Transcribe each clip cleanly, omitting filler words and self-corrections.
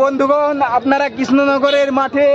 বন্ধুগণ, আপনারা কৃষ্ণনগরের মাঠে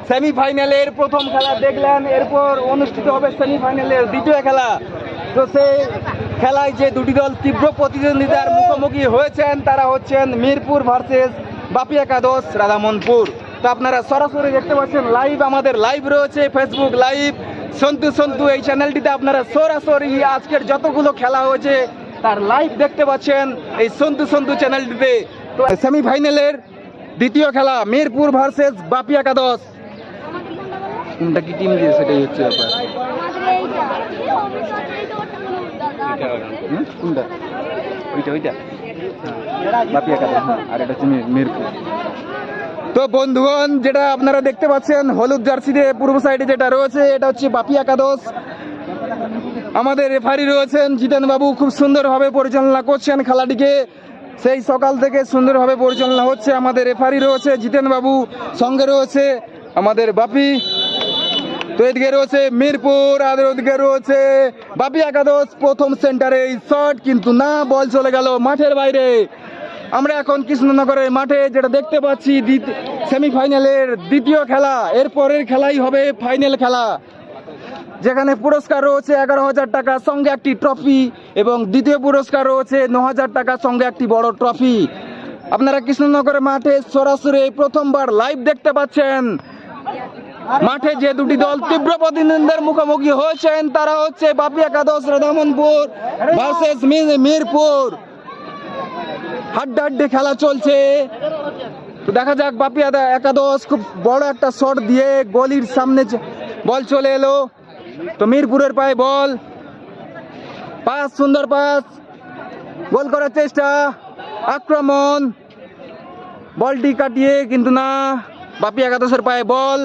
সেমিফাইনালের প্রথম খেলা দেখলেন। এরপর অনুষ্ঠিত হবে সেমিফাইনালের দ্বিতীয় খেলা। তো সেই খেলায় যে দুটি দল তীব্র প্রতিদ্বন্দ্বিতার মুখোমুখি হয়েছেন তারা হচ্ছেন মিরপুর ভার্সেস বাপি একাদশ রাধামনপুর। তো আপনারা সরাসরি দেখতে পাচ্ছেন, লাইভ আমাদের লাইভ রয়েছে ফেসবুক লাইভ সন্তু সন্তু এই চ্যানেলটিতে। আপনারা সরাসরি আজকের যতগুলো খেলা হয়েছে তার লাইভ দেখতে পাচ্ছেন এই সন্তু সন্তু চ্যানেলটিতে। তো সেমিফাইনালের দ্বিতীয় খেলা মিরপুর ভার্সেস বাপি একাদশ। কোনটা কি টিম দিয়ে সেটাই হচ্ছে ব্যাপার। কোনটা? ওইটা বাপি একাদশ, আর এটা হচ্ছে মিরপুর। তো বন্ধুগণ, যেটা আপনারা দেখতে পাচ্ছেন হলুদ জার্সিতে পূর্ব সাইডে যেটা রয়েছে এটা হচ্ছে বাপি একাদশ। আমাদের রেফারি রয়েছেন জিতেন বাবু, খুব সুন্দরভাবে পরিচালনা করছেন খেলাটিকে। সেই সকাল থেকে সুন্দরভাবে পরিচালনা হচ্ছে। আমাদের রেফারি রয়েছে জিতেন বাবু, সঙ্গে রয়েছে আমাদের বাপি। তো এদিকে রয়েছে মিরপুর আর ওদিকে রয়েছে বাপি একাদশ। প্রথম সেন্টারে শট, কিন্তু না, বল চলে গেল মাঠের বাইরে। আমরা এখন কৃষ্ণনগরের মাঠে যেটা দেখতে পাচ্ছি সেমিফাইনালের দ্বিতীয় খেলা। এরপরের খেলাই হবে ফাইনাল খেলা, যেখানে পুরস্কার রয়েছে 11,000 টাকা সঙ্গে একটি ট্রফি, এবং দ্বিতীয় পুরস্কার রয়েছে 9,000 টাকা সঙ্গে একটি বড় ট্রফি। আপনারা কৃষ্ণনগরের মাঠে সরাসরি প্রথমবার লাইভ দেখতে পাচ্ছেন। মাঠে যে দুটি দল তীব্র প্রতিদ্বন্দ্বের মুখোমুখি হয়েছেন তারা হচ্ছে বাপি একাদশ রাধামনপুর ভার্সেস মিরপুর। হাড্ডাহাড্ডি খেলা চলছে। তো দেখা যাক, বাপি একাদশ খুব বড় একটা শট দিয়ে গলির সামনে বল চলে এলো। তো মিরপুরের পায়ে বল, পাস, সুন্দর পাস, গোল করার চেষ্টা, আক্রমণ, বলটি কাটিয়ে, কিন্তু না, বাপি একাদশের পায়ে বল।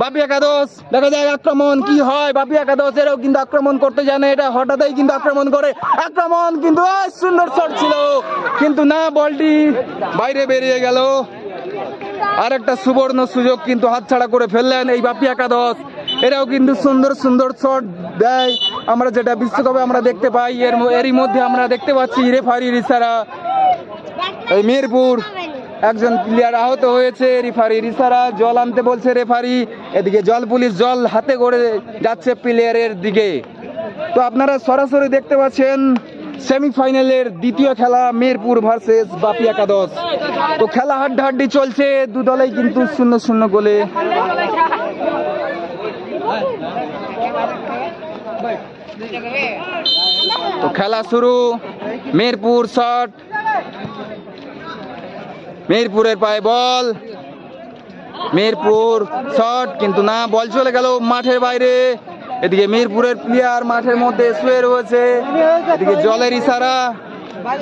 বাপি একাদশ, দেখা যায় আক্রমণ কি হয়। বাপি একাদশ এরাও কিন্তু আক্রমণ করতে জানে, এটা হঠাৎই কিন্তু আক্রমণ করে। আক্রমণ, কিন্তু সুন্দর শট ছিল, কিন্তু না, বলটি বাইরে বেরিয়ে গেল। আর একটা সুবর্ণ সুযোগ কিন্তু হাতছাড়া করে ফেললেন এই বাপি একাদশ। এরাও কিন্তু সুন্দর সুন্দর শট দেয়, আমরা যেটা বিশ্বকাপে আমরা দেখতে পাই। এরই মধ্যে আমরা দেখতে পাচ্ছি রেফারির ইশারা। এই মিরপুর একজন প্লেয়ার আহত হয়েছে, রেফারির ইশারা, জল আনতে বলছে রেফারি। এদিকে জল পুলিশ জল হাতে করে যাচ্ছে প্লেয়ারের দিকে। তো আপনারা সরাসরি দেখতে পাচ্ছেন সেমিফাইনালের দ্বিতীয় খেলা মিরপুর ভার্সেস বাপি একাদশ। তো খেলা হাড্ডাহাড্ডি চলছে, দু দলেই কিন্তু 0-0 গোলে। তো খেলা শুরু, মিরপুর শট, মিরপুরের পায়ে বল, মিরপুর শট, কিন্তু না, বল চলে গেল মাঠের বাইরে। এদিকে মিরপুরের প্লেয়ার মাঠের মধ্যে শুয়ে রয়েছে। এদিকে জলের ইশারা,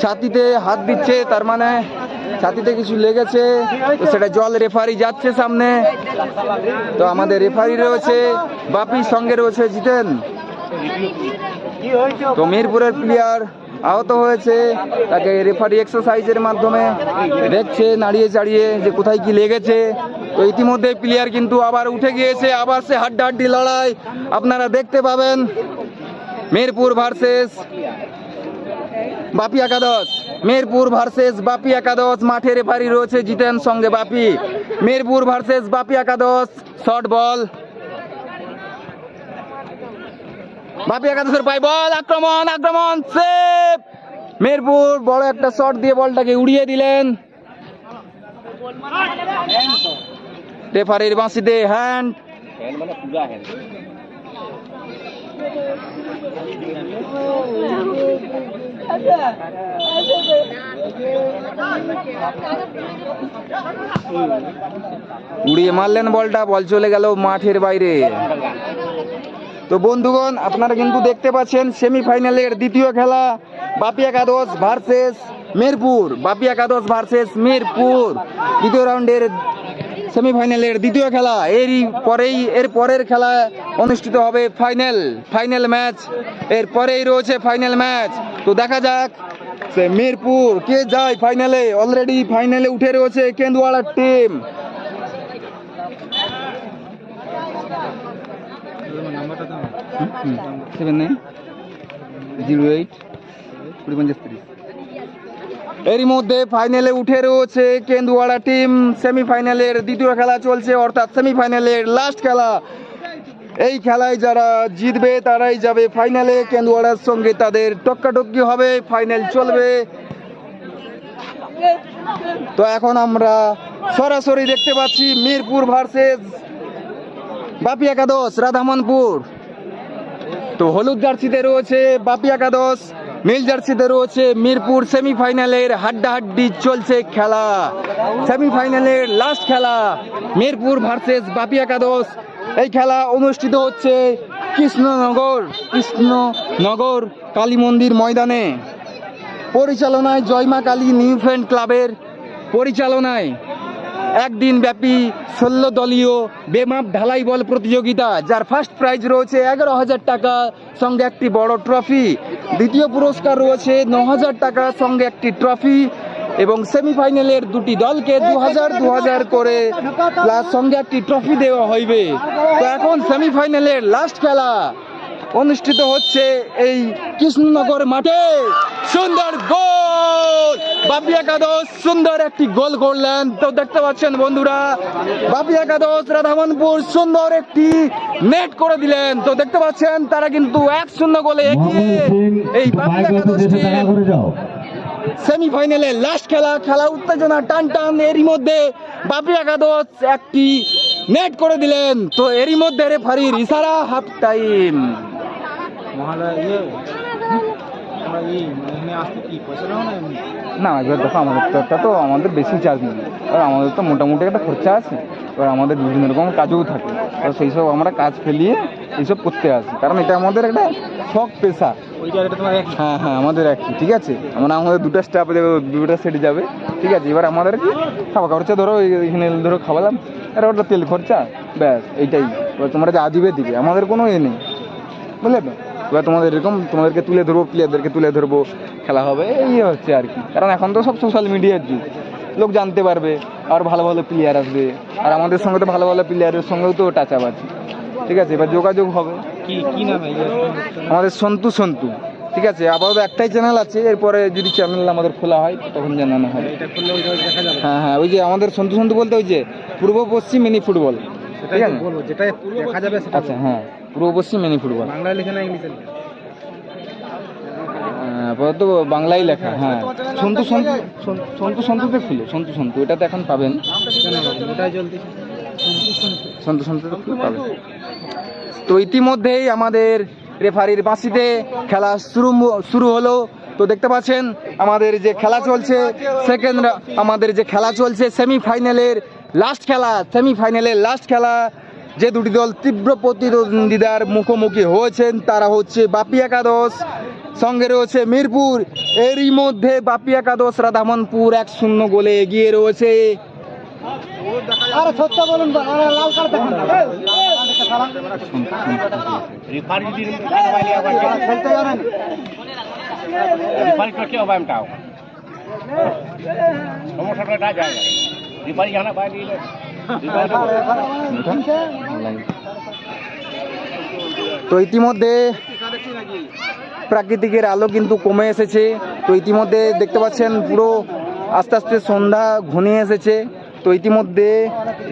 ছাতিতে হাত দিচ্ছে, তার মানে ছাতিতে কিছু লেগেছে। তো সেটা জল, রেফারি যাচ্ছে সামনে। তো আমাদের রেফারি রয়েছে বাপির সঙ্গে রয়েছে জিতেন। তো মিরপুরের প্লেয়ার আহত হয়েছে, তাকে রেফারি এক্সারসাইজের মাধ্যমে দেখছে নাড়িয়ে চাড়িয়ে যে কোথায় কি লেগেছে। তো ইতিমধ্যে প্লেয়ার কিন্তু আবার উঠে গিয়েছে, আবার সে হাড্ডাহাড্ডি লড়াই আপনারা দেখতে পাবেন। মিরপুর ভার্সেস বাপি একাদশ, মিরপুর ভার্সেস বাপি একাদশ। মাঠে রেফারি রয়েছে জিতেন, সঙ্গে বাপি। মিরপুর ভার্সেস বাপি একাদশ, শর্ট বল, বাপি একাদশের পায়ে বল, আক্রমণ, আক্রমণ, সেভ। মিরপুর বড় একটা শট দিয়ে বলটাকে উড়িয়ে দিলেন। রেফারির বাঁশিতে হ্যান্ড। উড়িয়ে মারলেন বলটা, বল চলে গেল মাঠের বাইরে। তো বন্ধুগণ, আপনারা কিন্তু দেখতে পাচ্ছেন সেমিফাইনালের দ্বিতীয় খেলা বাপি একাদশ ভার্সেস মিরপুর। বাপি একাদশ ভার্সেস মিরপুর দ্বিতীয় রাউন্ডের সেমিফাইনালের দ্বিতীয় খেলা। এর পরের খেলা অনুষ্ঠিত হবে ফাইনাল ম্যাচ। এর পরেই রয়েছে ফাইনাল ম্যাচ। তো দেখা যাক সে মিরপুর কে যায় ফাইনালে। অলরেডি ফাইনালে উঠে রয়েছে কেন্দুয়াড়ার টিম। নাম্বারটা দাও, 79 08 45 30। এরই মধ্যে ফাইনালে উঠে রয়েছে কেন্দুয়াড়া টিম। সেমিফাইনালের দ্বিতীয় খেলা চলছে, অর্থাৎ সেমিফাইনালের লাস্ট খেলা। এই খেলায় যারা জিতবে তারাই যাবে ফাইনালে। কেন্দুয়াড়ার সঙ্গে তাদের টক্কাটক্কি হবে, ফাইনাল চলবে। তো এখন আমরা সরাসরি দেখতে পাচ্ছি মিরপুর ভার্সেস বাপি একাদশ রাধামনপুর। তো হলুদ জার্সিতে রয়েছে বাপি একাদশ, নীল জার্সিতে রয়েছে মিরপুর। সেমিফাইনালের হাড্ডাহাড্ডি চলছে খেলা, সেমিফাইনালের লাস্ট খেলা মিরপুর ভার্সেস বাপি একাদশ। এই খেলা অনুষ্ঠিত হচ্ছে কৃষ্ণনগর কালী মন্দির ময়দানে। পরিচালনায় জয়মা কালী নিউ ফ্রেন্ড ক্লাবের পরিচালনায় একদিন ব্যাপী 16 দলীয় বেমাপ ঢালাই বল প্রতিযোগিতা, যার ফার্স্ট প্রাইজ রয়েছে 11,000 টাকা সঙ্গে একটি বড় ট্রফি। দ্বিতীয় পুরস্কার রয়েছে 9,000 টাকা সঙ্গে একটি ট্রফি, এবং সেমিফাইনালের দুটি দলকে 2,000 করে প্লাস সঙ্গে একটি ট্রফি দেওয়া হইবে। তো এখন সেমিফাইনালের লাস্ট খেলা অনুষ্ঠিত হচ্ছে এই কৃষ্ণনগর মাঠে। সুন্দর গোল, বাপি একাদশ সুন্দর একটি গোল করলেন। তো দেখতে পাচ্ছেন বন্ধুরা, বাপি একাদশ রাধামনপুর সুন্দর একটি নেট করে দিলেন। তো দেখতে পাচ্ছেন তারা কিন্তু 1-0 গোলে এগিয়ে এই বাপি একাদশ সেমিফাইনালে লাস্ট খেলা উত্তেজনা টান টান। এরই মধ্যে বাপি একাদশ একটি নেট করে দিলেন। তো এরই মধ্যে রেফারির ইশারা, হাফ টাইম। না এবার দেখো, আমাদের তো আমাদের বেশি চার্জ নেই, আর আমাদের তো মোটামুটি একটা খরচা আছে। এবার আমাদের বিভিন্ন রকম কাজও থাকে, তো সেই সব আমরা কাজ ফেলিয়ে এইসব করতে আসি, কারণ এটা আমাদের একটা শখ পেশা। হ্যাঁ হ্যাঁ, আমাদের একই, ঠিক আছে। আমাদের দুটো স্টাফ দেবে, দুটো সেটে যাবে, ঠিক আছে। এবার আমাদের কি খাওয়া খরচা ধরো, এখানে ধরো খাওয়ালাম, আর ওটা তেল খরচা, ব্যাস এইটাই। এবার তোমরা যা দিবে দিবে, আমাদের কোনো এ নেই, বুঝলে তো। এবার তোমাদের এরকম তোমাদেরকে তুলে ধরবো, প্লেয়ারদেরকে তুলে ধরবো, খেলা হবে, এই হচ্ছে আর কি। কারণ এখন তো সব সোশ্যাল মিডিয়ার যুগ, লোক জানতে পারবে, আর ভালো ভালো প্লেয়ার আসবে, আর আমাদের সঙ্গে তো ভালো ভালো প্লেয়ারের সঙ্গেও তো টাচ আপ আছে, ঠিক আছে। এবার যোগাযোগ হবে। কি নাম আমাদের? সন্তু, ঠিক আছে। আপাতত একটাই চ্যানেল আছে, এরপরে যদি চ্যানেল আমাদের খোলা হয় তখন জানানো হবে। হ্যাঁ হ্যাঁ, ওই যে আমাদের সন্তু বলতে ওই যে পূর্ব পশ্চিম মিনি ফুটবল, ঠিক আছে। আচ্ছা হ্যাঁ, পূর্ব পশ্চিম মিনি ফুটবল। বাংলায় লেখা না ইংলিশে লেখা? আপাতত বাংলায় লেখা। হ্যাঁ, সন্তুতে খুলে সন্তু, এটাতে এখন পাবেন। সন্তুতে পাবেন। তো ইতিমধ্যেই আমাদের রেফারির বাঁশিতে খেলা শুরু হলো। তো দেখতে পাচ্ছেন আমাদের যে খেলা চলছে সেমিফাইনালের লাস্ট খেলা, যে দুটি দল তীব্র প্রতিদ্বন্দ্বিতার মুখোমুখি হয়েছেন তারা হচ্ছে বাপি একাদশ সঙ্গে রয়েছে মিরপুর। এরই মধ্যে বাপি একাদশ রাধামনপুর 1-0 গোলে এগিয়ে রয়েছে। তো ইতিমধ্যে প্রাকৃতিকের আলো কিন্তু কমে এসেছে। তো ইতিমধ্যে দেখতে পাচ্ছেন পুরো আস্তে আস্তে সন্ধ্যা ঘনিয়ে এসেছে। তো ইতিমধ্যে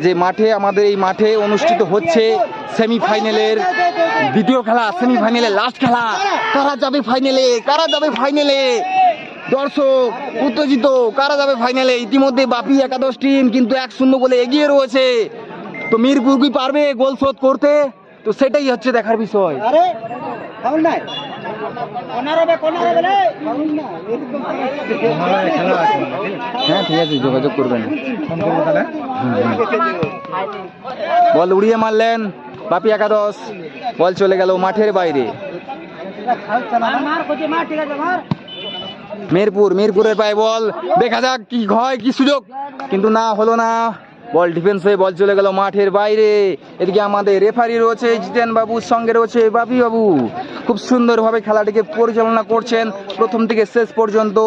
যে আমাদের এই মাঠে অনুষ্ঠিত হচ্ছে সেমিফাইনালের দ্বিতীয় খেলা, সেমিফাইনালের লাস্ট খেলা। কারা যাবে ফাইনালে? দর্শক উত্তেজিত, কারা যাবে ফাইনালে? ইতিমধ্যে বাপি একাদশ টিম কিন্তু 1-0 গোলে এগিয়ে রয়েছে। তো মিরপুর কি পারবে গোল শোধ করতে? তো সেটাই হচ্ছে দেখার বিষয়। হ্যাঁ ঠিক আছে, যোগাযোগ করবেন। বল উড়িয়ে মারলেন বাপি একাদশ, বল চলে গেল মাঠের বাইরে। মিরপুরের পায়ে বল, দেখা যাক কি হয়, কি সুযোগ, কিন্তু না হলো না। বল ডিফেন্স হয়ে বল চলে গেল মাঠের বাইরে। এদিকে আমাদের রেফারি রয়েছে জিতেন বাবুর সঙ্গে রয়েছে বাপি বাবু, খুব সুন্দরভাবে খেলাটিকে পরিচালনা করছেন প্রথম থেকে শেষ পর্যন্ত।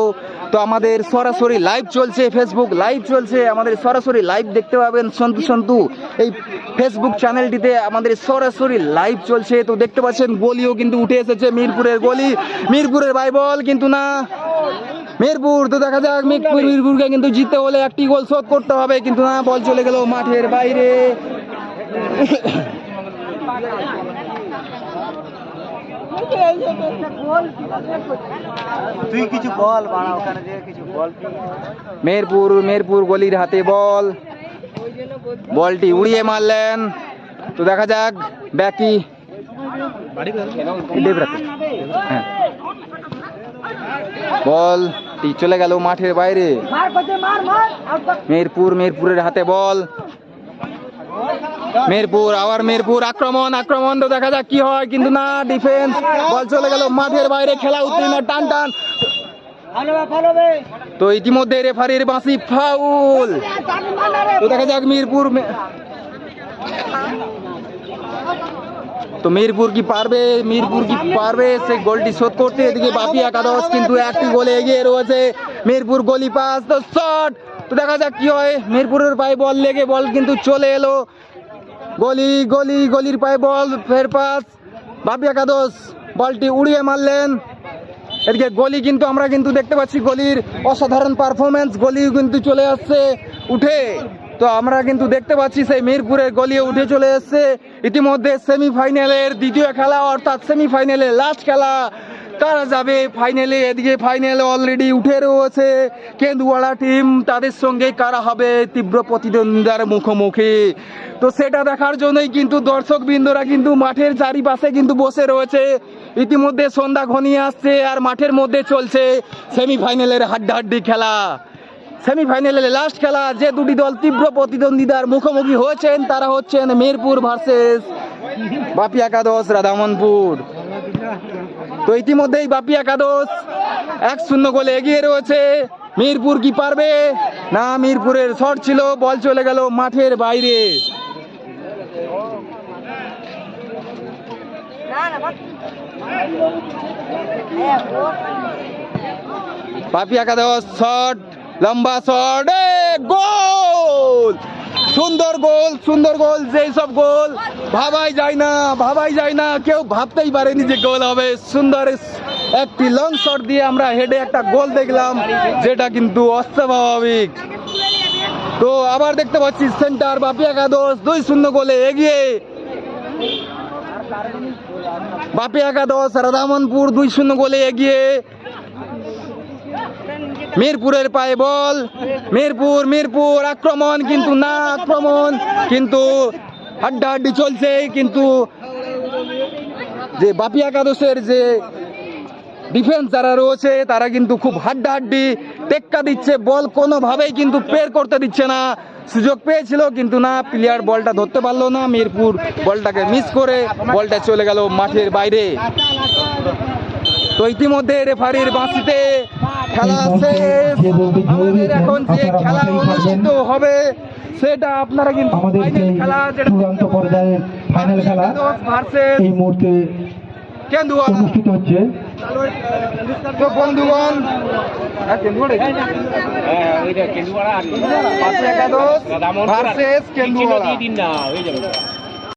তো আমাদের সরাসরি লাইভ চলছে, ফেসবুক লাইভ চলছে, আমাদের সরাসরি লাইভ দেখতে পাবেন সন্তু এই ফেসবুক চ্যানেলটিতে আমাদের সরাসরি লাইভ চলছে। তো দেখতে পাচ্ছেন গোলিও কিন্তু উঠে এসেছে, মিরপুরের গোলি, মিরপুরের বাই বল, কিন্তু না মিরপুর। তো দেখা যাক মিরপুরকে কিন্তু জিততে হলে একটি গোল শোধ করতে হবে, কিন্তু না, বল চলে গেল মাঠের বাইরে। তুই কিছু বল বাড়া, ওখানে যে কিছু বল। মিরপুর গলির হাতে বল, বলটি উড়িয়ে মারলেন। তো দেখা যাক ব্যাকি হ্যাঁ, বলটি চলে গেল মাঠের বাইরে। মিরপুরের হাতে বল, মিরপুর আক্রমণ। তো দেখা যাক কি হয়, কিন্তু না, ডিফেন্স, বল চলে গেল মাঠের বাইরে। খেলা উত্তীর্ণ, টান। তো ইতিমধ্যে রেফারির বাঁশি ফাউল। তো দেখা যাক মিরপুর কি পারবে সেই গোলটি শোধ করতে। এদিকে বাপি একাদশ কিন্তু একটি গোলে এগিয়ে রয়েছে। মিরপুর গলি পাস, তো শট। তো দেখা যাক কি হয়, মিরপুরের পায়ে বল লেগে বল কিন্তু চলে এলো গলির পায়ে বল, ফের পাস, বাপি একাদশ বলটি উড়িয়ে মারলেন। এদিকে গলি কিন্তু আমরা কিন্তু দেখতে পাচ্ছি গলির অসাধারণ পারফরমেন্স, গলি কিন্তু চলে আসছে উঠে। তো আমরা কিন্তু দেখতে পাচ্ছি সেই মিরপুরের গলিয়ে উঠে চলে এসছে। ইতিমধ্যে সেমিফাইনালের দ্বিতীয় খেলা, অর্থাৎ সেমিফাইনালের লাস্ট খেলা, কারা যাবে ফাইনালে। এদিকে ফাইনালে অলরেডি উঠে রয়েছে কেন্দুয়াড়া টিম, তাদের সঙ্গে কারা হবে তীব্র প্রতিদ্বন্দ্বিতার মুখোমুখি। তো সেটা দেখার জন্যই কিন্তু দর্শক বৃন্দরা কিন্তু মাঠের চারিপাশে কিন্তু বসে রয়েছে। ইতিমধ্যে সন্ধ্যা ঘনিয়ে আসছে আর মাঠের মধ্যে চলছে সেমিফাইনালের হাড্ডাহাড্ডি খেলা, সেমিফাইনালের লাস্ট খেলা। যে দুটি দল তীব্র প্রতিদ্বন্দ্বিতার মুখোমুখি হয়েছেন তারা হচ্ছেন মিরপুর ভার্সেস বাপি একাদশ রাধামনপুর। তো ইতিমধ্যেই বাপি একাদশ 1-0 গোলে এগিয়ে রয়েছে। মিরপুর কি পারবে? না, মিরপুরের শট ছিল, বল চলে গেল মাঠের বাইরে। বাপি একাদশ শট, লম্বা শট, গোল! সুন্দর গোল। যেই সব গোল ভাবাই যায় না, কেউ ভাবতেই পারেনি যে গোল হবে। সুন্দর একটি লং শট দিয়ে আমরা হেডে একটা গোল দেখলাম, যেটা কিন্তু অস্বাভাবিক। তো আবার দেখতে পাচ্ছি সেন্টার বাপি একাদশ 2-0 গোলে এগিয়ে। বাপি একাদশ রাধামনপুর 2-0 গোলে এগিয়ে। মিরপুরের পায়ে বল, মিরপুর আক্রমণ, কিন্তু না, কিন্তু হাড্ডাহাড্ডি চলছে। কিন্তু যে বাপি একাদশের যে ডিফেন্স যারা রয়েছে তারা কিন্তু খুব হাড্ডাহাড্ডি টেক্কা দিচ্ছে, বল কোনোভাবেই কিন্তু পের করতে দিচ্ছে না। সুযোগ পেয়েছিল কিন্তু না, প্লেয়ার বলটা ধরতে পারলো না। মিরপুর বলটাকে মিস করে বলটা চলে গেল মাঠের বাইরে। তো ইতিমধ্যে রেফারির বাঁশিতে খেলা শেষ। আমাদের এখন যে খেলা অনুষ্ঠিত হবে সেটা আপনারা কিন্তু খেলা, যেটা ফাইনাল খেলা ভার্সেস এই মুহূর্তে কেন্দুয়াড়া অনুষ্ঠিত হচ্ছে। তো বন্ধুগণ, কেন্দুয়াড়া ভার্সেস কেন্দুয়াড়া।